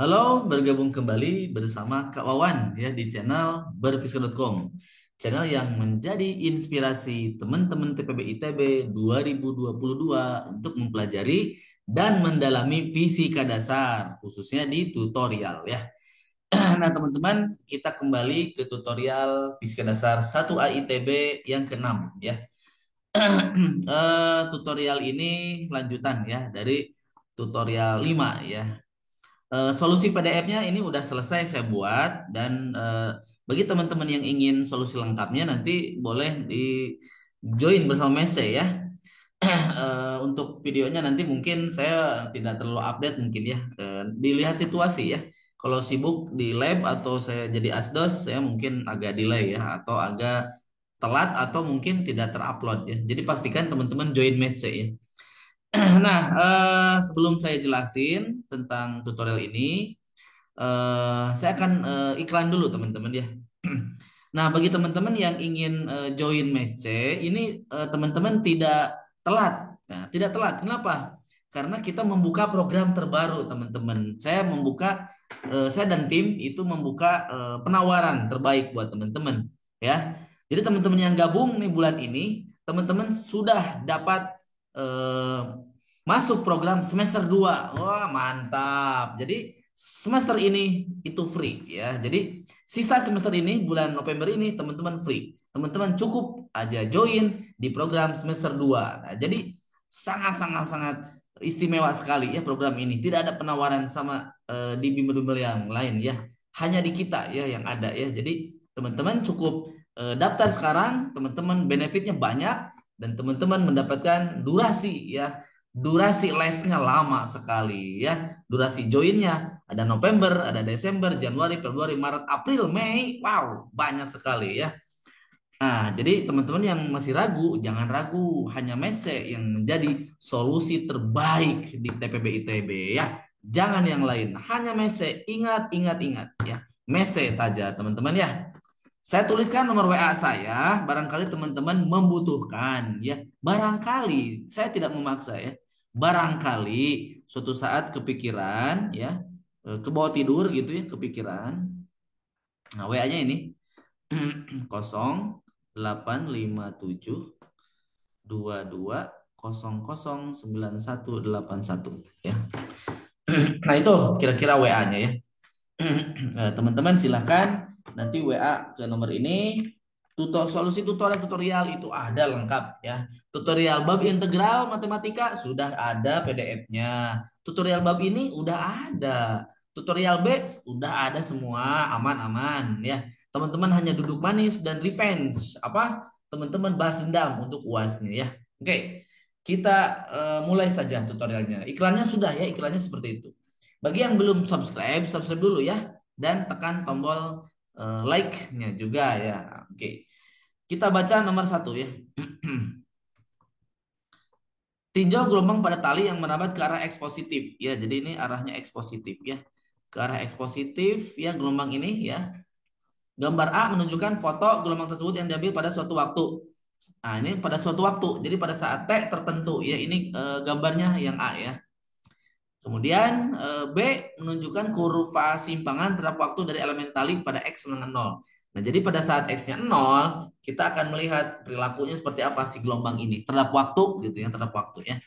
Halo, bergabung kembali bersama Kak Wawan ya di channel berfiskal.com. Channel yang menjadi inspirasi teman-teman TPB ITB 2022 untuk mempelajari dan mendalami fisika dasar, khususnya di tutorial ya. Nah, teman-teman, kita kembali ke tutorial fisika dasar 1A ITB yang ke-6 ya. Tutorial ini lanjutan ya dari tutorial 5 ya. Solusi PDF-nya ini udah selesai saya buat dan bagi teman-teman yang ingin solusi lengkapnya nanti boleh di join bersama Mese ya. Untuk videonya nanti mungkin saya tidak terlalu update mungkin ya. Dilihat situasi ya. Kalau sibuk di lab atau saya jadi asdos, saya mungkin agak delay ya atau agak telat atau mungkin tidak terupload ya. Jadi pastikan teman-teman join Mese ya. Nah, sebelum saya jelasin tentang tutorial ini, saya akan iklan dulu teman-teman ya. Nah, bagi teman-teman yang ingin join Mesce, ini teman-teman tidak telat. Nah, tidak telat. Kenapa? Karena kita membuka program terbaru, teman-teman. Saya dan tim itu membuka penawaran terbaik buat teman-teman, ya. Jadi teman-teman yang gabung nih bulan ini, teman-teman sudah dapat eh, masuk program semester 2. Wah, mantap. Jadi semester ini itu free ya. Jadi sisa semester ini bulan November ini teman-teman free. Teman-teman cukup aja join di program semester 2. Nah, jadi sangat istimewa sekali ya program ini. Tidak ada penawaran sama di bimbel-bimbel yang lain ya. Hanya di kita ya yang ada ya. Jadi teman-teman cukup daftar sekarang, teman-teman benefitnya banyak dan teman-teman mendapatkan durasi ya. Durasi lesnya lama sekali ya. Durasi joinnya ada November, ada Desember, Januari, Februari, Maret, April, Mei. Wow, banyak sekali ya. Nah, jadi teman-teman yang masih ragu, jangan ragu. Hanya Mese yang menjadi solusi terbaik di TPB ITB ya. Jangan yang lain. Hanya Mese. Ingat, ingat, ingat ya. Mese saja teman-teman ya. Saya tuliskan nomor WA saya. Barangkali teman-teman membutuhkan ya. Barangkali saya tidak memaksa ya. Barangkali suatu saat kepikiran ya, ke bawah tidur gitu ya, kepikiran. Nah, WA-nya ini 0857 22 009181 ya. Nah, itu kira-kira WA-nya ya. Teman-teman silahkan nanti WA ke nomor ini. Solusi tutorial itu ada lengkap ya. Tutorial bab integral matematika sudah ada PDF-nya. Tutorial bab ini udah ada. Tutorial B udah ada semua aman-aman ya. Teman-teman hanya duduk manis dan revenge apa? Teman-teman balas dendam untuk UASnya ya. Oke, kita mulai saja tutorialnya. Iklannya sudah ya, iklannya seperti itu. Bagi yang belum subscribe, subscribe dulu ya dan tekan tombol like-nya juga ya. Oke. Kita baca nomor satu ya. Tinjau gelombang pada tali yang merambat ke arah X positif. Ya, jadi ini arahnya X positif ya. Ke arah X positif ya gelombang ini ya. Gambar A menunjukkan foto gelombang tersebut yang diambil pada suatu waktu. Nah, ini pada suatu waktu. Jadi pada saat T tertentu ya. Ini gambarnya yang A ya. Kemudian B menunjukkan kurva simpangan terhadap waktu dari elemen tali pada X dengan 0. Nah, jadi pada saat X-nya 0, kita akan melihat perilakunya seperti apa si gelombang ini terhadap waktu gitu ya, terhadap waktu ya.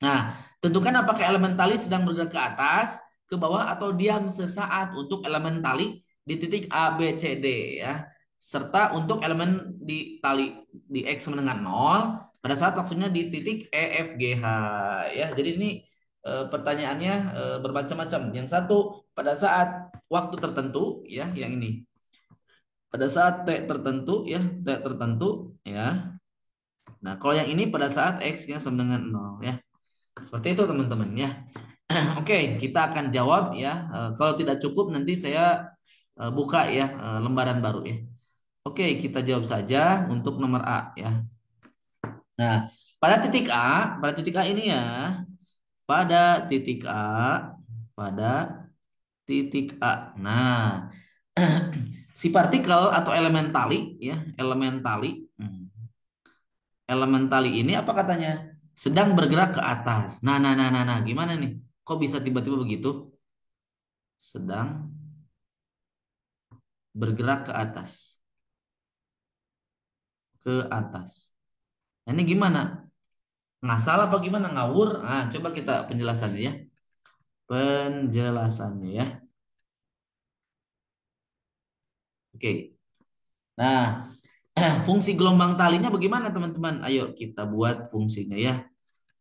Nah, tentukan apakah elemen tali sedang bergerak ke atas, ke bawah atau diam sesaat untuk elemen tali di titik A, B, C, D ya. Serta untuk elemen di tali di X dengan 0 pada saat waktunya di titik E, F, G, H ya. Jadi ini pertanyaannya bermacam-macam. Yang satu pada saat waktu tertentu ya, yang ini. Pada saat T tertentu ya, T tertentu ya. Nah, kalau yang ini pada saat X-nya sama dengan 0 ya. Seperti itu teman-teman ya. Oke, kita akan jawab ya. Kalau tidak cukup nanti saya buka ya lembaran baru ya. Oke, kita jawab saja untuk nomor A ya. Nah, pada titik A ini ya, pada titik A, pada titik A. Nah, si partikel atau elemen tali ya, elemen tali. Elemen tali ini apa katanya? Sedang bergerak ke atas. Nah, gimana nih? Kok bisa tiba-tiba begitu? sedang bergerak ke atas, ke atas. Nah, ini gimana? Ngasal apa gimana? Ngawur? Nah, coba kita penjelasannya ya. Penjelasannya ya. Oke. Nah, fungsi gelombang talinya bagaimana teman-teman? Ayo kita buat fungsinya ya.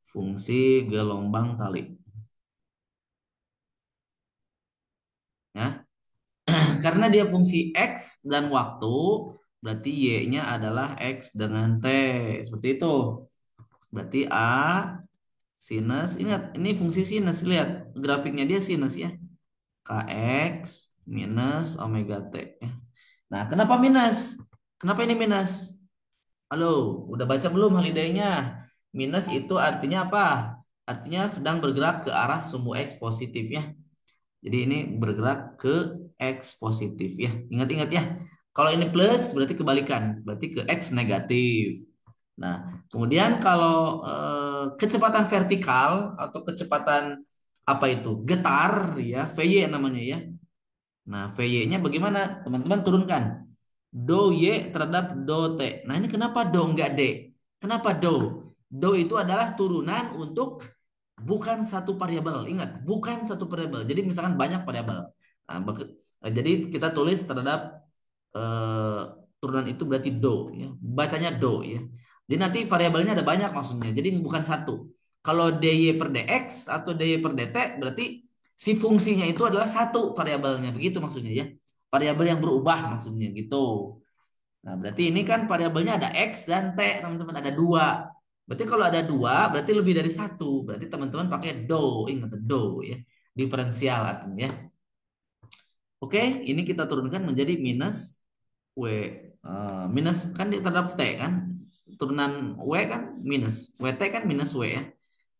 Fungsi gelombang tali. Ya. Karena dia fungsi X dan waktu, berarti Y-nya adalah X dengan T. Seperti itu. Berarti A sinus. Ingat, ini fungsi sinus. Lihat, grafiknya dia sinus ya. Kx minus omega T. Ya. Nah, kenapa minus? Kenapa ini minus? Halo, udah baca belum holiday-nya? Minus itu artinya apa? Artinya sedang bergerak ke arah sumbu X positif ya. Jadi ini bergerak ke X positif ya. Ingat-ingat ya. Kalau ini plus berarti kebalikan, berarti ke X negatif. Nah, kemudian kalau kecepatan vertikal atau kecepatan apa itu? Getar ya, VY namanya ya. Nah, VY-nya bagaimana? Teman-teman turunkan. Do Y terhadap do T. Nah, ini kenapa do enggak D? Kenapa do? Do itu adalah turunan untuk bukan satu variabel. Ingat, bukan satu variabel. Jadi misalkan banyak variabel. Nah, jadi kita tulis terhadap eh, turunan itu berarti do ya. Bacanya do ya. Jadi nanti variabelnya ada banyak maksudnya. Jadi bukan satu. Kalau dy per dx atau dy per dt berarti si fungsinya itu adalah satu variabelnya. Begitu maksudnya ya. Variabel yang berubah maksudnya gitu. Nah, berarti ini kan variabelnya ada x dan t, teman-teman ada dua. Berarti kalau ada dua, berarti lebih dari satu. Berarti teman-teman pakai do, ingat do ya, diferensial artinya ya. Oke, ini kita turunkan menjadi minus w. Minus kan di terhadap t kan, turunan w kan minus, wt kan minus w ya,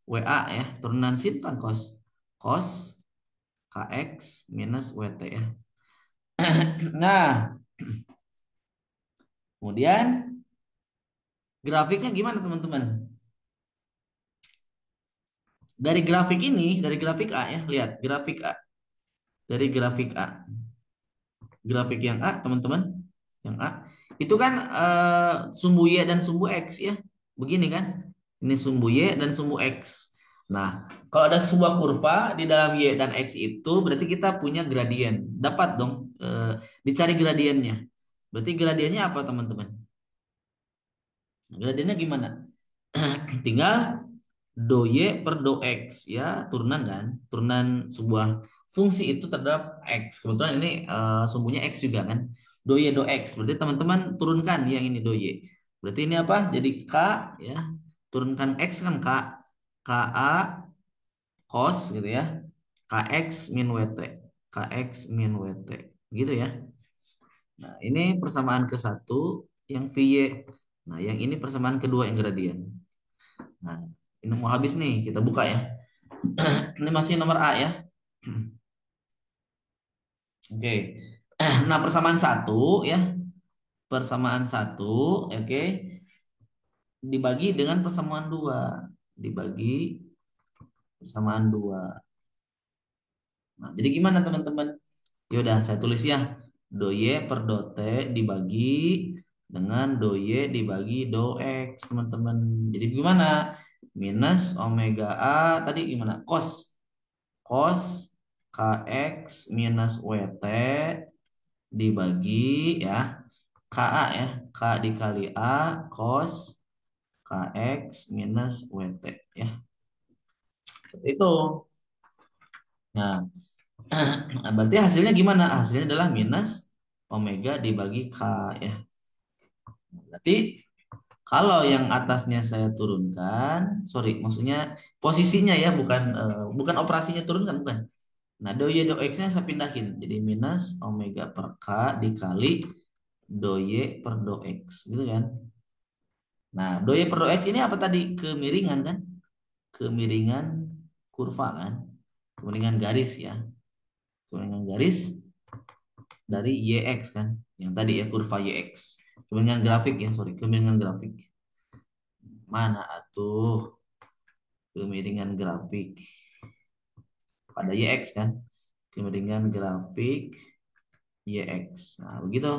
wa ya, turunan sin kan cos, cos kx minus wt ya. Nah, kemudian grafiknya gimana teman-teman? Dari grafik ini, dari grafik A ya, lihat grafik A. Dari grafik A. Grafik yang A, teman-teman. Yang A. Itu kan sumbu Y dan sumbu X ya. Begini kan. Ini sumbu Y dan sumbu X. Nah, kalau ada sebuah kurva di dalam Y dan X itu berarti kita punya gradien. Dapat dong dicari gradiennya. Berarti gradiennya apa, teman-teman? Gradiennya gimana? Tinggal do y per do x ya, turunan kan, turunan sebuah fungsi itu terhadap x. Kebetulan ini sumbunya x juga kan, do y do x. Berarti teman-teman turunkan yang ini do y. Berarti ini apa? Jadi k ya, turunkan x kan k, ka cos gitu ya, kx min wt, kx min wt gitu ya. Nah, ini persamaan ke satu yang vy. Nah, yang ini persamaan kedua yang gradien. Nah, ini mau habis nih, kita buka ya. Ini masih nomor A ya. Oke. Nah, persamaan satu ya. Persamaan satu, oke. Dibagi dengan persamaan dua. Dibagi persamaan dua. Nah, jadi gimana teman-teman? Yaudah, saya tulis ya. Do Y per do T dibagi dengan do Y dibagi do X, teman-teman. Jadi gimana? Minus omega A tadi gimana? Cos KX minus WT dibagi ya KA ya, K dikali A cos KX minus WT ya. Seperti itu. Nah, berarti hasilnya gimana? Hasilnya adalah minus omega dibagi K ya. Berarti kalau yang atasnya saya turunkan, sorry, maksudnya posisinya ya, bukan operasinya turunkan, bukan. Nah, do Y do X-nya saya pindahin. Jadi minus omega per K dikali do Y per do X. Gitu kan. Nah, do Y per do X ini apa tadi? Kemiringan kan? Kemiringan kurva kan? Kemiringan garis ya. Kemiringan garis dari YX kan? Yang tadi ya, kurva YX. Kemiringan grafik ya, sorry. Kemiringan grafik. Mana atuh kemiringan grafik? Pada YX kan? Kemiringan grafik YX. Nah, begitu.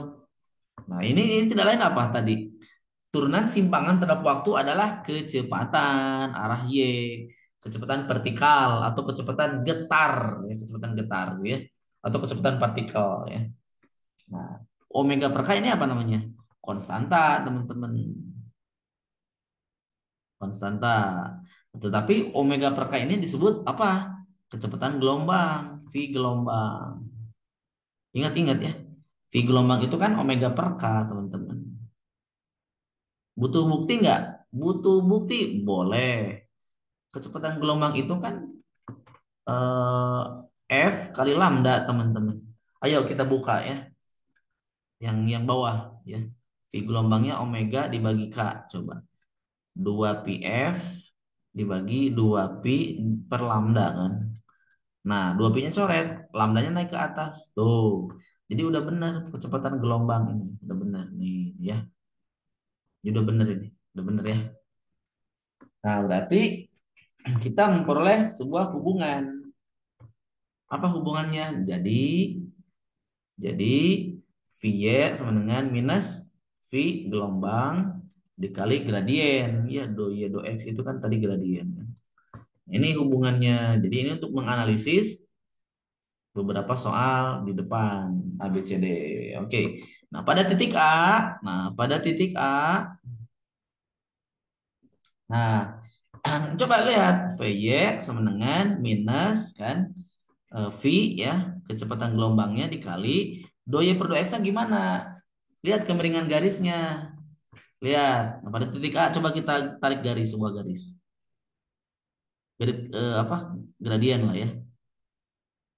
Nah, ini tidak lain apa tadi? Turunan simpangan terhadap waktu adalah kecepatan arah Y, kecepatan vertikal atau kecepatan getar, ya, kecepatan getar, ya, atau kecepatan partikel, ya. Nah, omega per K ini apa namanya? Konstanta, teman-teman. Konstanta. Tetapi omega per K ini disebut apa? Kecepatan gelombang, V gelombang. Ingat-ingat ya. V gelombang itu kan omega per K, teman-teman. Butuh bukti nggak? Butuh bukti, boleh. Kecepatan gelombang itu kan eh, F kali lambda, teman-teman. Ayo kita buka ya, yang bawah ya. V gelombangnya omega dibagi K, coba. 2 PF dibagi 2 pi per lambda kan. Nah, 2 pi-nya coret, lambdanya naik ke atas. Tuh. Jadi udah benar kecepatan gelombang ini. Udah benar nih ya. Jadi udah benar ini. Udah benar ya. Nah, berarti kita memperoleh sebuah hubungan. Apa hubungannya? Jadi VY sama dengan minus V gelombang dikali gradien. Ya, do Y do X itu kan tadi gradien. Ini hubungannya. Jadi ini untuk menganalisis beberapa soal di depan A B C D. Oke. Nah, pada titik A, nah, coba lihat VY sama dengan minus kan V ya, kecepatan gelombangnya dikali do Y per do X-nya gimana? Lihat kemiringan garisnya. Lihat. Nah, pada titik A coba kita tarik garis, sebuah garis. Garis apa? Gradien lah ya.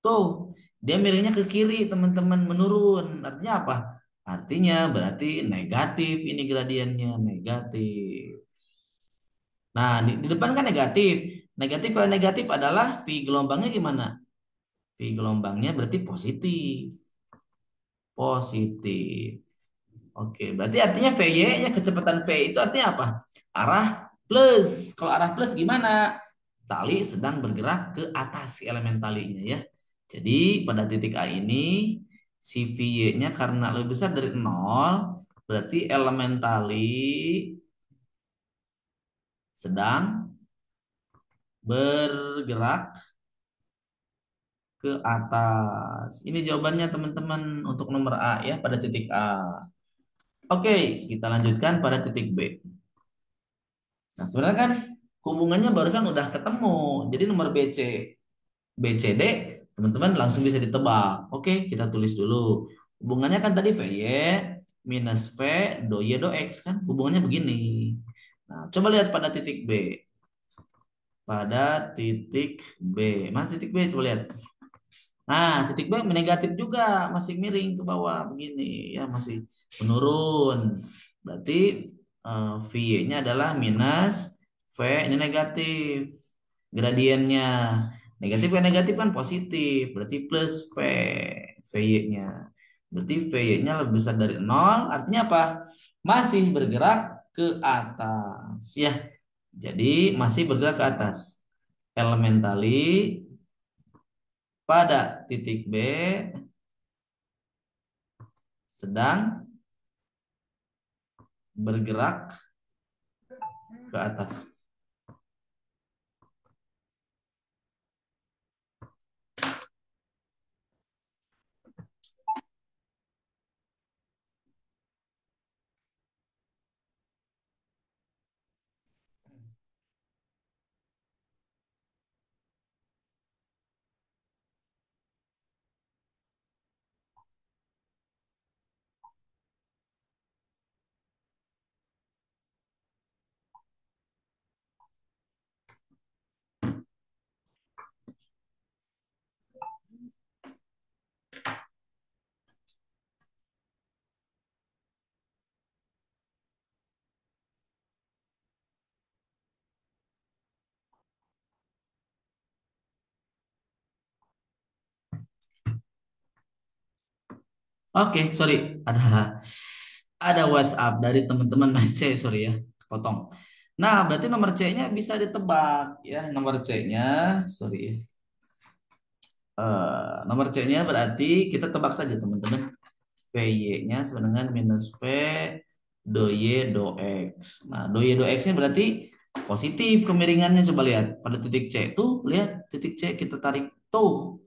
Tuh, dia miringnya ke kiri, teman-teman, menurun. Artinya apa? Artinya berarti negatif ini gradiennya, negatif. Nah, di depan kan negatif. Negatif kalau negatif adalah V gelombangnya gimana? V gelombangnya berarti positif. Positif. Oke, berarti artinya VY-nya kecepatan V itu artinya apa? Arah plus. Kalau arah plus gimana? Tali sedang bergerak ke atas si elemen talinya ya. Jadi pada titik A ini si VY-nya karena lebih besar dari nol, berarti elemen tali sedang bergerak ke atas. Ini jawabannya teman-teman untuk nomor A ya pada titik A. Oke, kita lanjutkan pada titik B. Nah, sebenarnya kan hubungannya barusan udah ketemu. Jadi nomor BCD teman-teman langsung bisa ditebak. Oke, kita tulis dulu. Hubungannya kan tadi VY minus V do Y do X kan hubungannya begini. Nah, coba lihat pada titik B. Pada titik B. Mana titik B? Coba lihat. Nah, titik B negatif juga, masih miring ke bawah begini ya, masih menurun. Berarti V-nya adalah minus V ini negatif. Gradiennya negatif kan negatif kan positif, berarti plus VY-nya. Berarti VY-nya lebih besar dari nol, artinya apa? Masih bergerak ke atas ya. Jadi masih bergerak ke atas. Elemen tali pada titik B sedang bergerak ke atas. Oke, sorry, ada WhatsApp dari teman-teman C, sorry ya, potong. Nah, berarti nomor C-nya bisa ditebak ya, nomor C-nya, sorry. Nomor C-nya berarti kita tebak saja teman-teman. VY-nya sama dengan minus V do Y do X. Nah, do Y do X-nya berarti positif kemiringannya. Coba lihat. Pada titik C tuh, lihat titik C kita tarik tuh.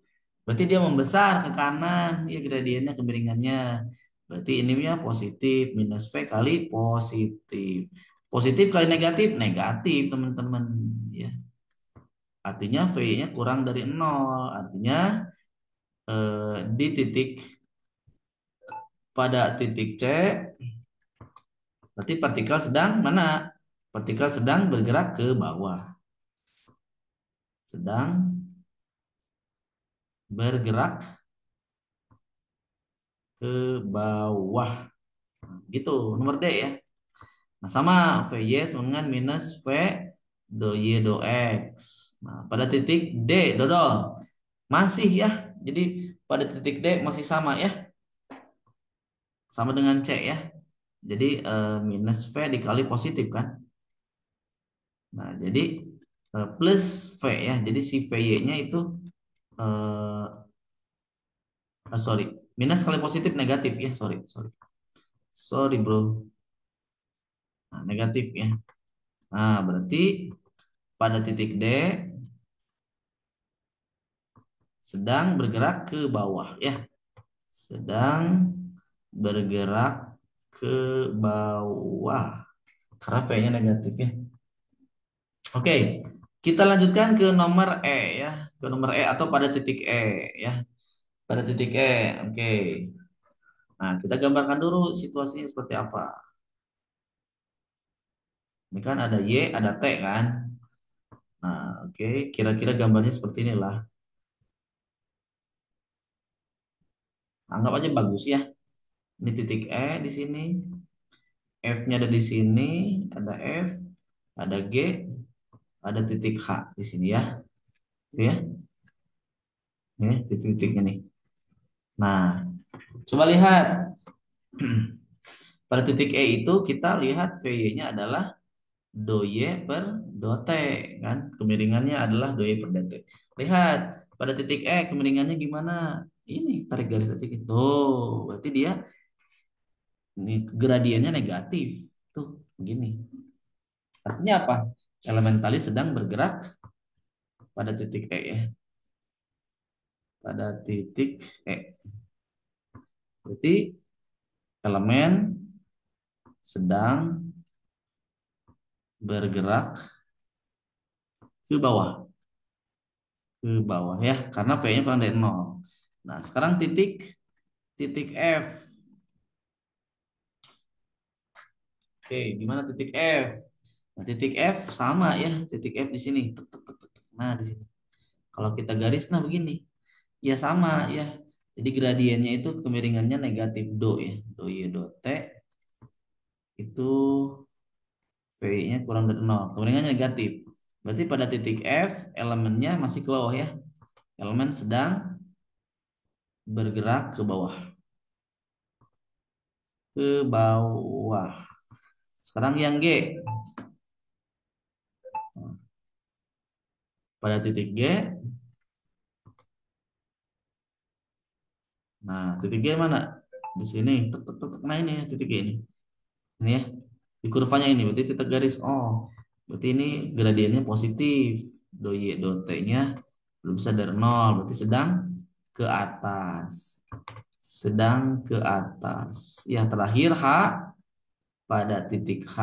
Berarti dia membesar ke kanan. Ya gradiennya kemiringannya. Berarti ini ya positif. Minus V kali positif. Positif kali negatif, negatif teman-teman. Ya. Artinya V-nya kurang dari nol. Artinya di titik pada titik C berarti partikel sedang mana? Partikel sedang bergerak ke bawah. Sedang bergerak ke bawah. Gitu, nomor D ya. Nah, sama VY dengan minus V do Y do X. Nah, pada titik D, dodol. Masih ya. Jadi pada titik D masih sama ya. Sama dengan C ya. Jadi minus V dikali positif kan. Nah, jadi plus V ya. Jadi si VY-nya itu eh sorry, minus kali positif negatif ya, sorry, sorry, sorry bro, nah, negatif ya. Nah, berarti pada titik D sedang bergerak ke bawah ya, sedang bergerak ke bawah karena V-nya negatif ya. Oke, kita lanjutkan ke nomor E ya, ke nomor E atau pada titik E ya, pada titik E. Oke, nah kita gambarkan dulu situasinya seperti apa. Ini kan ada Y, ada T kan. Nah, oke, kira-kira gambarnya seperti inilah. Anggap aja bagus ya. Ini titik E di sini, F-nya ada di sini, ada F, ada G, ada titik H di sini ya. Gitu ya. Ini titik-titiknya nih. Nah, coba lihat. Pada titik E itu kita lihat VY-nya adalah do Y per do T kan. Kemiringannya adalah do Y per do T. Lihat pada titik E kemiringannya gimana? Ini tarik garis aja gitu. Berarti dia ini gradiennya negatif. Tuh, begini. Artinya apa? Elementalis sedang bergerak pada titik E ya. Pada titik E. Berarti elemen sedang bergerak ke bawah. Ke bawah ya. Karena V-nya kurang dari nol. Nah, sekarang titik titik F. Oke, gimana titik F? Nah, titik F sama ya. Titik F di sini. Tuk, tuk, tuk, tuk, tuk. Nah, di sini. Kalau kita garis, nah begini. Ya sama ya. Jadi gradiennya itu kemiringannya negatif do ya. Do Y do T itu V-nya kurang dari nol. Kemiringannya negatif. Berarti pada titik F elemennya masih ke bawah ya. Elemen sedang bergerak ke bawah. Ke bawah. Sekarang yang G. Pada titik G. Nah, titik G mana? Di sini. Tuk, tuk, tuk, tuk. Nah ini titik G ini. Ini ya. Di kurvanya ini. Berarti titik garis. Oh. Berarti ini gradiennya positif. Do Y do T-nya belum bisa dari nol. Berarti sedang ke atas. Sedang ke atas. Yang terakhir H. Pada titik H.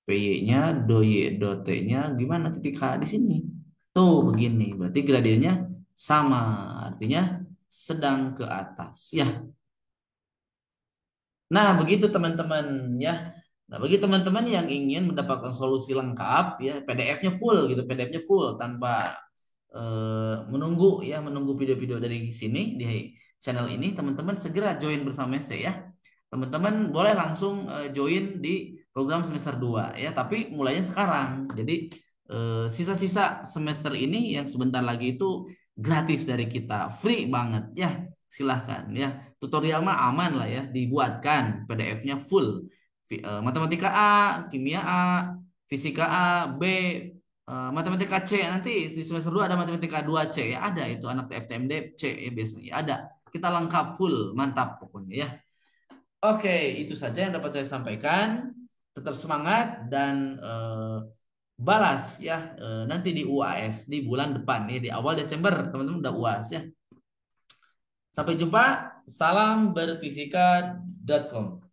PY-nya, do Y, do T-nya gimana titik H di sini? Tuh begini, berarti gradiennya sama, artinya sedang ke atas ya. Nah, begitu teman-teman ya. Nah, bagi teman-teman yang ingin mendapatkan solusi lengkap ya, PDF-nya full gitu, PDF-nya full tanpa menunggu ya, menunggu video-video dari sini di channel ini, teman-teman segera join bersama saya ya. Teman-teman boleh langsung join di program semester 2 ya, tapi mulainya sekarang. Jadi sisa-sisa semester ini yang sebentar lagi itu gratis dari kita, free banget ya. Silahkan ya. Tutorial mah aman lah ya, dibuatkan PDF-nya full. Matematika A, kimia A, fisika A, B, Matematika C nanti di semester 2 ada matematika 2C ya, ada itu anak FTMD C ya biasanya ya, ada. Kita lengkap full, mantap pokoknya ya. Oke, itu saja yang dapat saya sampaikan. Tetap semangat dan balas ya, nanti di UAS di bulan depan ya, di awal Desember teman-teman udah UAS ya. Sampai jumpa, salam berfisika.com.